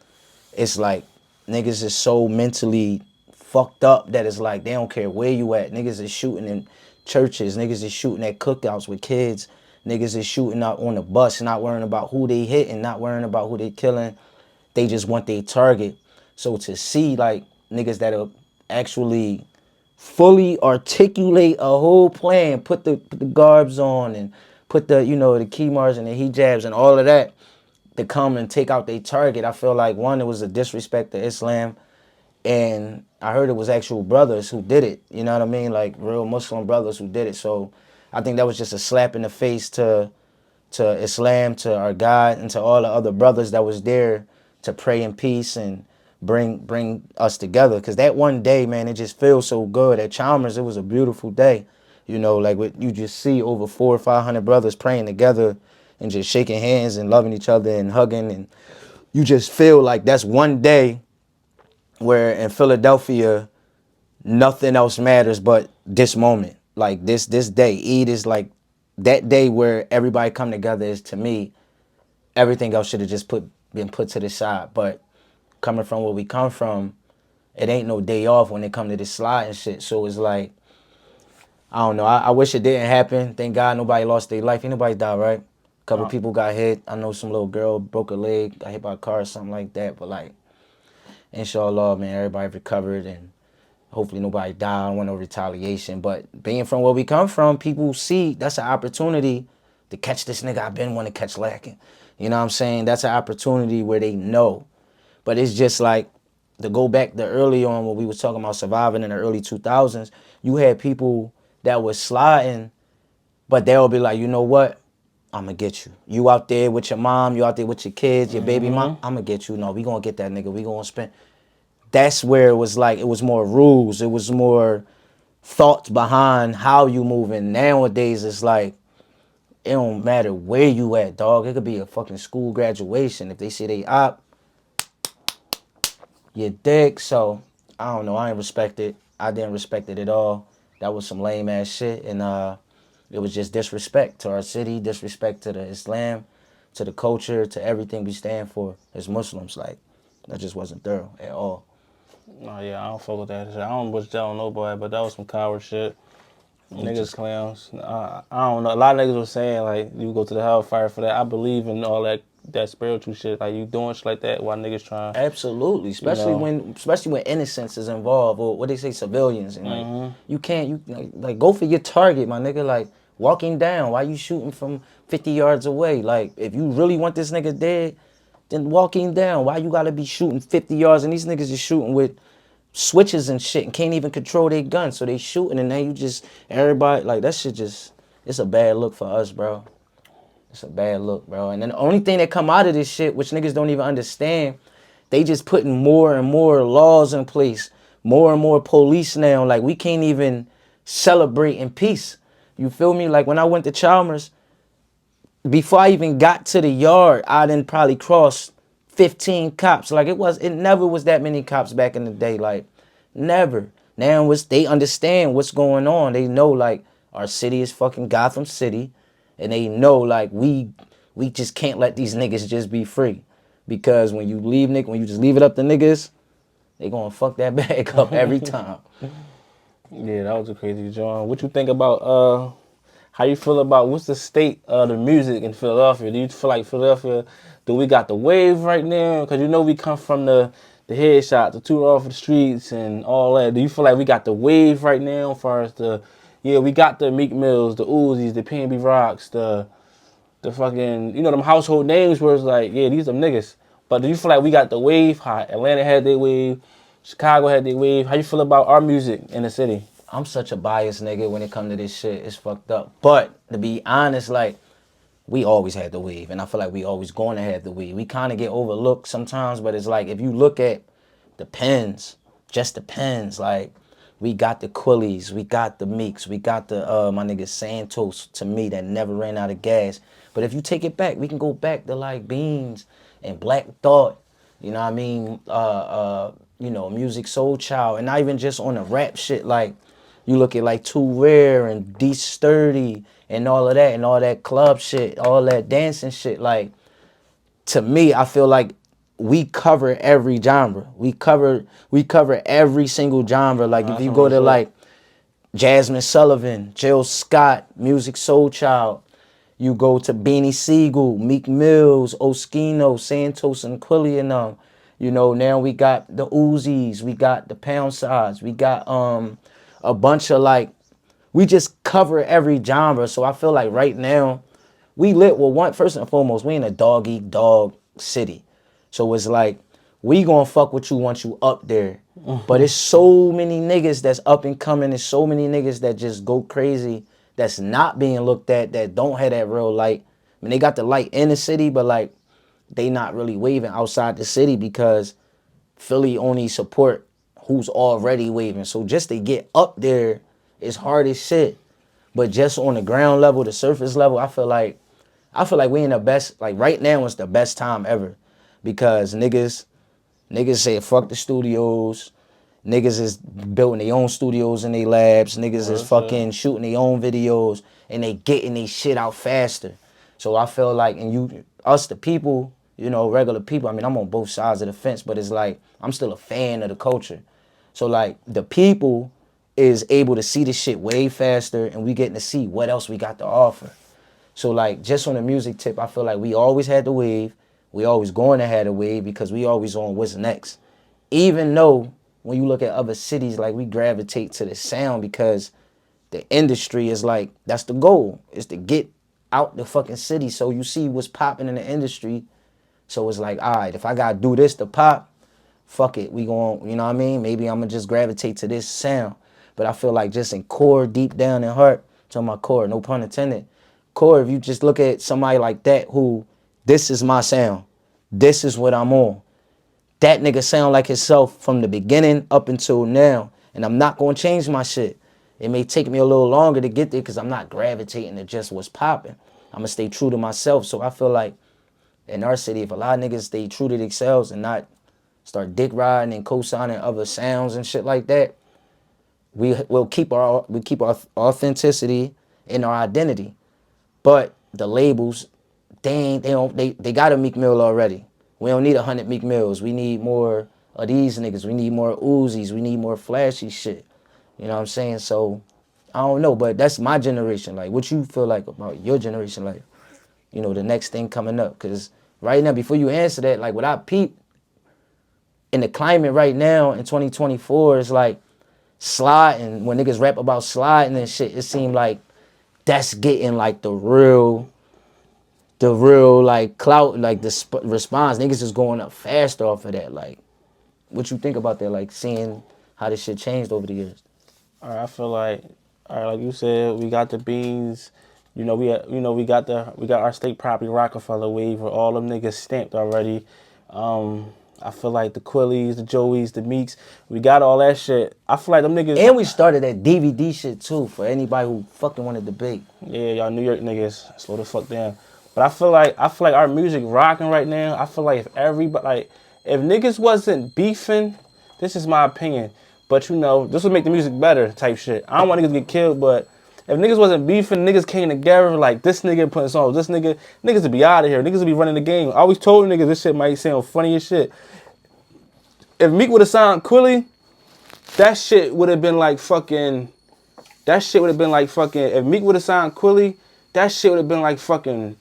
[SPEAKER 3] it's like niggas is so mentally fucked up that it's like they don't care where you at. Niggas is shooting in churches. Niggas is shooting at cookouts with kids. Niggas is shooting out on the bus, not worrying about who they hitting, not worrying about who they killing. They just want their target. So to see like niggas that'll actually fully articulate a whole plan, put the garbs on and put the, you know, the kimars and the hijabs and all of that to come and take out their target. I feel like one, it was a disrespect to Islam, and I heard it was actual brothers who did it. You know what I mean? Like real Muslim brothers who did it. So I think that was just a slap in the face to Islam, to our God, and to all the other brothers that was there to pray in peace and bring us together. Because that one day, man, it just feels so good. At Chalmers, it was a beautiful day. You know, like what you just see over 400 or 500 brothers praying together and just shaking hands and loving each other and hugging. And you just feel like that's one day where in Philadelphia, nothing else matters but this moment. Like this day. Eid is like that day where everybody come together is, to me, everything else should have just been put to the side. But coming from where we come from, it ain't no day off when it come to this slide and shit. So it's like, I don't know. I wish it didn't happen. Thank God nobody lost their life. Ain't nobody died, right? A couple people got hit. I know some little girl broke her leg, got hit by a car or something like that. But like, inshallah, man, everybody recovered and hopefully nobody died. I don't want no retaliation. But being from where we come from, people see that's an opportunity to catch this nigga I've been wanting to catch lacking. You know what I'm saying? That's an opportunity where they know. But it's just like, to go back to early on when we was talking about surviving in the early 2000s, you had people that was sliding, but they'll be like, you know what? I'm going to get you. You out there with your mom, you out there with your kids, your baby mom, I'm going to get you. No, we going to get that nigga. We going to spend. That's where it was like, it was more rules. It was more thoughts behind how you moving. Nowadays, it's like, it don't matter where you at, dog. It could be a fucking school graduation. If they say they op, you dig. So, I don't know. I ain't respect it. I didn't respect it at all. That was some lame ass shit. And it was just disrespect to our city, disrespect to the Islam, to the culture, to everything we stand for as Muslims. Like, that just wasn't thorough at all.
[SPEAKER 2] Oh yeah, I don't fuck with that shit. I don't wish that on nobody, but that was some coward shit. Niggas clowns. I don't know. A lot of niggas was saying like you go to the hellfire for that. I believe in all that spiritual shit. Like you doing shit like that while niggas trying.
[SPEAKER 3] Absolutely, especially when innocence is involved, or what they say, civilians, and like you can't like go for your target, my nigga. Like walking down, why you shooting from 50 yards away? Like if you really want this nigga dead, then walk him down. Why you gotta be shooting 50 yards? And these niggas is shooting with switches and shit and can't even control their gun, so they shooting and then you just everybody like that shit just, it's a bad look for us, bro. It's a bad look, bro. And then the only thing that come out of this shit, which niggas don't even understand, they just putting more and more laws in place, more and more police now. Like we can't even celebrate in peace. You feel me? Like when I went to Chalmers, before I even got to the yard, I done probably crossed 15 cops. Like it never was that many cops back in the day. Like never. Now they understand what's going on. They know like our city is fucking Gotham City, and they know like we just can't let these niggas just be free, because when you just leave it up to niggas, they gonna fuck that bag up every time.
[SPEAKER 2] Yeah, that was a crazy joint. What you think about how you feel about what's the state of the music in Philadelphia? Do you feel like Philadelphia, do we got the wave right now? Because you know we come from the headshot, the tour off the streets and all that. Do you feel like we got the wave right now as far as we got the Meek Mills, the Uzis, the P&B Rocks, the fucking, them household names where it's like, yeah, these are niggas. But do you feel like we got the wave? How Atlanta had their wave, Chicago had their wave. How you feel about our music in the city?
[SPEAKER 3] I'm such a biased nigga when it comes to this shit. It's fucked up. But to be honest, like, we always had the wave, and I feel like we always going to have the wave. We kind of get overlooked sometimes, but it's like if you look at the pens, just the pens, like we got the Quillies, we got the Meeks, we got the my nigga Santos, to me, that never ran out of gas. But if you take it back, we can go back to like Beans and Black Thought. You know what I mean? Music Soul Child, and not even just on the rap shit. Like you look at like Too Rare and D Sturdy and all of that and all that club shit, all that dancing shit. Like to me, I feel like we cover every genre. We cover every single genre. Like if you go to like Jasmine Sullivan, Jill Scott, Music Soul Child, you go to Beanie Siegel, Meek Mills, Oskino, Santos, and Quilly and them. You know, now we got the Uzis, we got the Pound Sides, we got a bunch of like, we just cover every genre. So I feel like right now, first and foremost, we in a dog eat dog city. So it's like, we gonna fuck with you once you up there. But it's so many niggas that's up and coming. There's so many niggas that just go crazy that's not being looked at, that don't have that real light. I mean, they got the light in the city, but like, they not really waving outside the city because Philly only support who's already waving. So just to get up there is hard as shit. But just on the ground level, the surface level, I feel like we in the best, like right now is the best time ever. Because niggas say fuck the studios. Niggas is building their own studios in their labs. Niggas is fucking shooting their own videos and they getting their shit out faster. So I feel like, us the people, you know, regular people, I mean, I'm on both sides of the fence, but it's like, I'm still a fan of the culture. So like, the people is able to see the shit way faster and we getting to see what else we got to offer. So like, just on the music tip, I feel like we always had the wave. We always going to have a wave because we always on what's next. Even though when you look at other cities, like we gravitate to the sound because the industry is like, that's the goal, is to get out the fucking city. So you see what's popping in the industry. So it's like, all right, if I got to do this to pop, fuck it. We going, you know what I mean? Maybe I'm going to just gravitate to this sound. But I feel like just in core, deep down in heart, to my core, no pun intended, core, if you just look at somebody like that who, this is my sound. This is what I'm on. That nigga sound like himself from the beginning up until now. And I'm not going to change my shit. It may take me a little longer to get there because I'm not gravitating to just what's popping. I'm going to stay true to myself. So I feel like in our city, if a lot of niggas stay true to themselves and not start dick riding and co-signing other sounds and shit like that, we'll keep our authenticity and our identity. But the labels, they got a Meek Mill already. We don't need 100 Meek Mills. We need more of these niggas. We need more Uzis. We need more flashy shit. You know what I'm saying? So, I don't know, but that's my generation. Like, what you feel like about your generation? Like, you know, the next thing coming up. Because right now, before you answer that, like, what I peep in the climate right now in 2024 is like sliding. When niggas rap about sliding and shit, it seemed like that's getting like the real like clout, like the response. Niggas is going up faster off of that. Like, what you think about that? Like, seeing how this shit changed over the years.
[SPEAKER 2] All right, I feel like, like you said, we got the Beans. You know, we got our state property Rockefeller wave where all them niggas stamped already. I feel like the Quillies, the Joeys, the Meeks, we got all that shit. I feel like them niggas.
[SPEAKER 3] And we started that DVD shit too for anybody who fucking wanted to debate.
[SPEAKER 2] Yeah, y'all New York niggas, slow the fuck down. But I feel like our music rocking right now. I feel like if niggas wasn't beefing, this is my opinion. But you know, this would make the music better type shit. I don't want niggas to get killed, but if niggas wasn't beefing, niggas came together like this nigga putting songs, this niggas would be out of here. Niggas would be running the game. I always told niggas this shit might sound funny as shit. If Meek would have signed Quilly, that shit would have been like fucking. If Meek would have signed Quilly, that shit would have been like fucking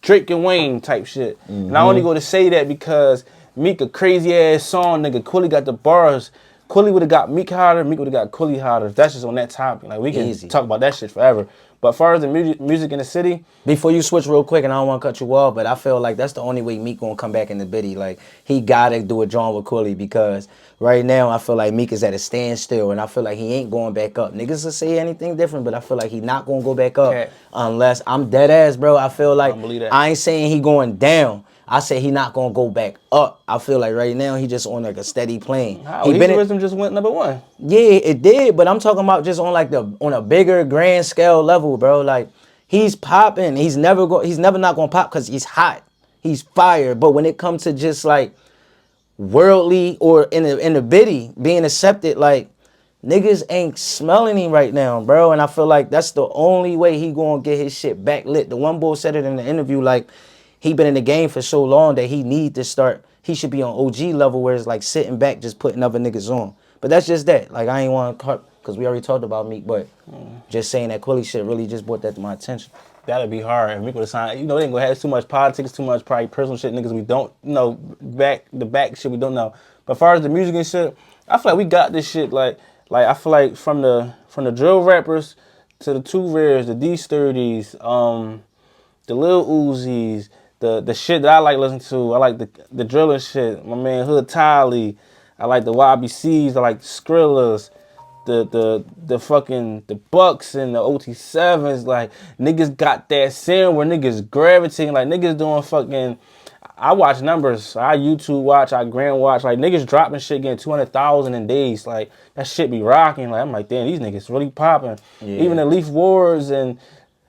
[SPEAKER 2] Drake and Wayne type shit. Mm-hmm. And I only go to say that because Meek a crazy ass song, nigga. Quilly got the bars. Quilly would have got Meek hotter. Meek would have got Quilly hotter. That's just on that topic. Like, we can talk about that shit forever. But as far as the music in the city.
[SPEAKER 3] Before you switch real quick, and I don't want to cut you off, but I feel like that's the only way Meek gonna come back in the biddy. Like, he gotta do a joint with Quilly because right now I feel like Meek is at a standstill and I feel like he ain't going back up. Niggas will say anything different, but I feel like he not gonna go back up unless I'm dead ass, bro. I feel like I ain't saying he going down. I said he not gonna go back up. I feel like right now he just on like a steady plane.
[SPEAKER 2] Wisdom just went #1.
[SPEAKER 3] Yeah, it did, but I'm talking about just on like on a bigger grand scale level, bro. Like He's popping. He's never not gonna pop because he's hot. He's fire. But when it comes to just like worldly or in the biddy being accepted, like niggas ain't smelling him right now, bro. And I feel like that's the only way he gonna get his shit back lit. The one boy said it in the interview, like he been in the game for so long that he need to start. He should be on OG level where it's like sitting back, just putting other niggas on. But that's just that. Like I ain't want to, because we already talked about Meek, but just saying that Quilly shit really just brought that to my attention.
[SPEAKER 2] That'd be hard. If Meek would have signed, you know, they ain't gonna have too much politics, too much probably personal shit, niggas we don't know, back shit we don't know. But as far as the music and shit, I feel like we got this shit. Like I feel like from the drill rappers to the 2 Rares, the D-30s, the Lil Uzis, the shit that I like listening to. I like the drilling shit. My man Hood Tally. I like the YBCs. I like the Skrillas. The fucking the Bucks and the OT7s. Like niggas got that sound where niggas gravitating. Like niggas doing fucking. I watch numbers. I YouTube watch. I gram watch. Like niggas dropping shit, getting 200,000 in days. Like that shit be rocking. Like I'm like, damn, these niggas really popping. Yeah. Even the Leaf Wars and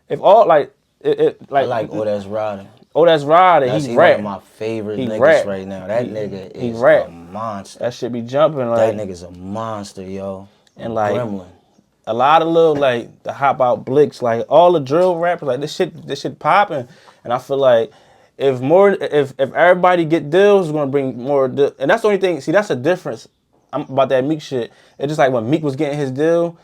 [SPEAKER 2] if all like it like.
[SPEAKER 3] I like That's Riding.
[SPEAKER 2] That's Riding. He's rap.
[SPEAKER 3] One of my favorite niggas right now. That nigga is a monster.
[SPEAKER 2] That shit be jumping. Like
[SPEAKER 3] that nigga's a monster, yo.
[SPEAKER 2] And like
[SPEAKER 3] Gremlin.
[SPEAKER 2] A lot of little like the Hop Out Blicks, like all the drill rappers, like this shit popping. And I feel like if everybody get deals, it's gonna bring more deals. And that's the only thing. See, that's the difference about that Meek shit. It's just like when Meek was getting his deal,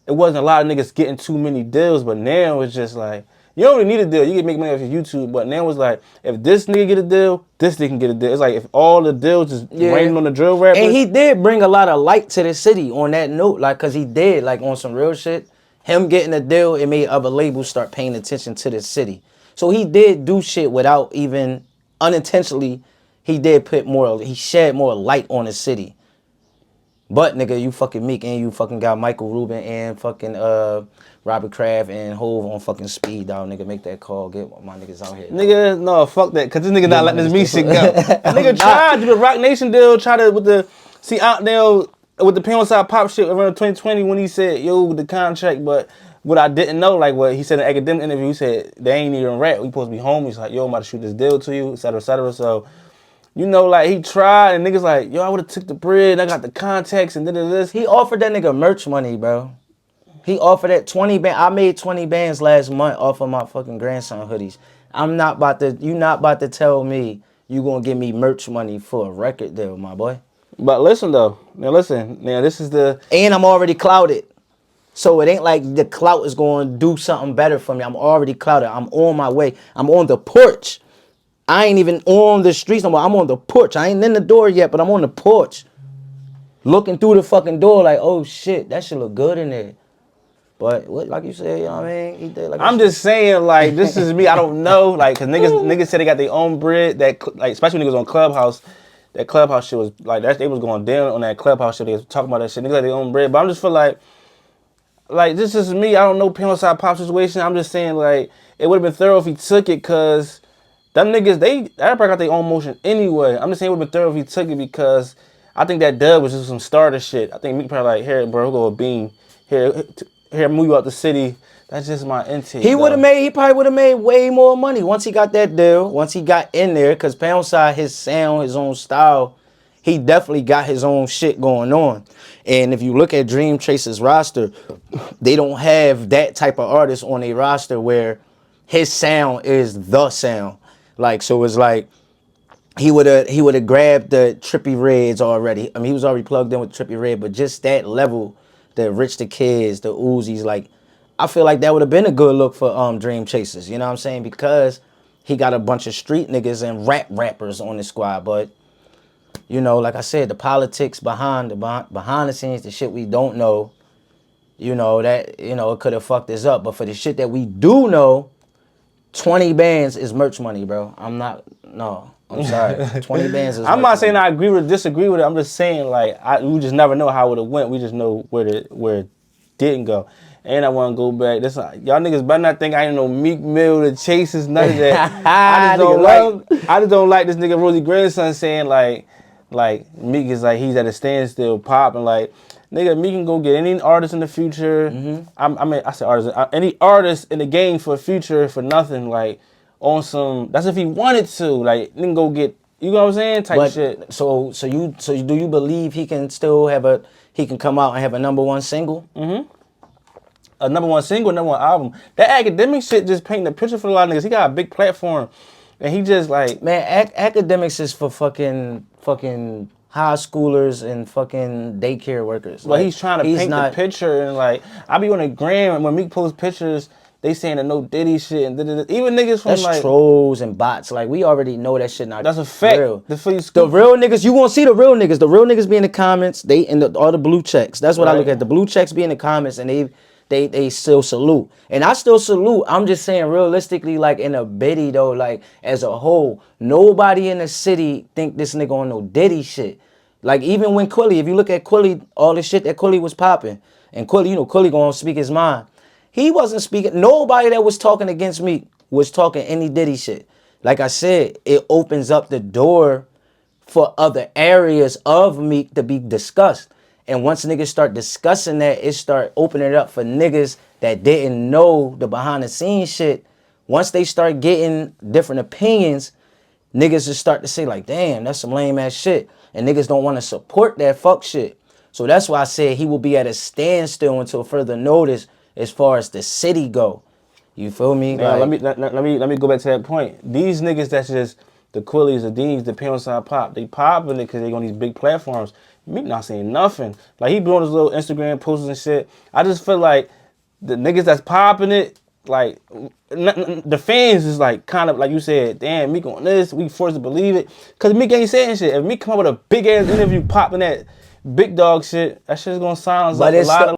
[SPEAKER 2] it wasn't a lot of niggas getting too many deals. But now it's just like you don't really need a deal. You can make money off your YouTube. But now it's like if this nigga get a deal, this nigga can get a deal. It's like if all the deals is raining on the drill rappers.
[SPEAKER 3] And he did bring a lot of light to the city on that note, like cause he did like on some real shit. Him getting a deal, it made other labels start paying attention to the city. So he did do shit without even unintentionally. He shed more light on the city. But nigga, you fucking Meek and you fucking got Michael Rubin and fucking Robert Kraft and Hove on fucking speed, dog. Nigga, make that call. Get my niggas out here.
[SPEAKER 2] Nigga, no, fuck that. Cause this nigga not letting this Meek shit go. Nigga tried to do the Rock Nation deal, out there with the Panel Side Pop shit around 2020 when he said, yo, the contract, but what I didn't know, like what he said in an academic interview, he said, they ain't even rap. We supposed to be homies. Like, yo, I'm about to shoot this deal to you, et cetera, et cetera. So, you know, like, he tried, and niggas like, yo, I would have took the bread, I got the contacts, and this.
[SPEAKER 3] He offered that nigga merch money, bro. He offered that 20 bands. I made 20 bands last month off of my fucking grandson hoodies. You not about to tell me you gonna give me merch money for a record deal, my boy.
[SPEAKER 2] But listen, though. Now, this is the...
[SPEAKER 3] And I'm already clouded. So it ain't like the clout is going to do something better for me. I'm already clouded. I'm on my way. I'm on the porch. I ain't even on the streets no more. I'm on the porch. I ain't in the door yet, but I'm on the porch. Looking through the fucking door like, oh shit, that shit look good in there. But what, like you said, you know what I mean? He did like
[SPEAKER 2] I'm just saying, like, this is me. I don't know. Like, cause niggas said they got their own bread. That, like, especially when niggas on Clubhouse. That Clubhouse shit was, like, they was going down on that Clubhouse shit. They was talking about that shit. Niggas got their own bread. But I'm just feel like, this is me. I don't know Panel Side Pop situation. I'm just saying, like, it would have been thorough if he took it, because them niggas, everybody got their own motion anyway. I'm just saying it would have been thorough if he took it, because I think that dub was just some starter shit. I think Meek probably like, here, bro, we'll go a beam. Here, move you out the city. That's just my intake.
[SPEAKER 3] He probably would have made way more money once he got that deal, once he got in there, because Pound Side, his sound, his own style, he definitely got his own shit going on. And if you look at Dream Chaser's roster, they don't have that type of artist on a roster where his sound is the sound. Like, so it's like he would have grabbed the Trippie Reds already. I mean, he was already plugged in with Trippie Red, but just that level, the Rich the Kids, the Uzis, like, I feel like that would have been a good look for Dream Chasers. You know what I'm saying? Because he got a bunch of street niggas and rappers on the squad, but you know, like I said, the politics behind the scenes, the shit we don't know, you know, that, you know, it could have fucked us up. But for the shit that we do know, 20 bands is merch money, bro. I'm sorry. 20 bands is
[SPEAKER 2] I'm not saying
[SPEAKER 3] money.
[SPEAKER 2] I agree with disagree with it. I'm just saying, like, we just never know how it would have went. We just know where it didn't go. And I want to go back. Y'all niggas better not think I ain't no Meek Mill, the Chasers, none of that. I just don't like this nigga Rosie Grandson saying like Meek is like he's at a standstill popping. Like, nigga, Meek can go get any artist in the future. I said artist. Any artist in the game for future for nothing. Like on some. That's if he wanted to. Like nigga go get. You know what I'm saying? Type shit.
[SPEAKER 3] So do you believe he can still he can come out and have a #1 single?
[SPEAKER 2] A #1 single, #1 album. That academic shit just painting the picture for a lot of niggas. He got a big platform, and he just like
[SPEAKER 3] man, academics is for fucking high schoolers and fucking daycare workers.
[SPEAKER 2] Well, like, he's trying to paint the picture, and like I be on the gram when Meek posts pictures. They saying the no Diddy shit and even niggas from
[SPEAKER 3] that's
[SPEAKER 2] like
[SPEAKER 3] trolls and bots. Like we already know that shit not.
[SPEAKER 2] That's a fact.
[SPEAKER 3] Real.
[SPEAKER 2] The
[SPEAKER 3] real niggas, you won't see the real niggas. The real niggas be in the comments. They all the blue checks. That's what I look at. The blue checks be in the comments, and they still salute. And I still salute. I'm just saying realistically, like in a biddy though, like as a whole, nobody in the city think this nigga on no Diddy shit. Like even when Quilly, if you look at Quilly, all the shit that Quilly was popping, and Quilly, you know, Quilly gonna speak his mind. He wasn't speaking. Nobody that was talking against me was talking any Diddy shit. Like I said, it opens up the door for other areas of Meek to be discussed. And once niggas start discussing that, it start opening it up for niggas that didn't know the behind the scenes shit. Once they start getting different opinions, niggas just start to say like, damn, that's some lame ass shit. And niggas don't want to support that fuck shit. So that's why I said he will be at a standstill until further notice as far as the city go. You feel me?
[SPEAKER 2] Now,
[SPEAKER 3] like,
[SPEAKER 2] let me go back to that point. These niggas that's just the Quillies, the Deans, the Pound Sign Pop, they popping it because they on these big platforms. Meek not saying nothing. Like he doing his little Instagram posts and shit. I just feel like the niggas that's popping it, like the fans is like kind of like you said, damn, Meek on this, we forced to believe it. Cause Meek ain't saying shit. If Meek come up with a big ass interview popping that big dog shit, that shit's gonna silence a lot of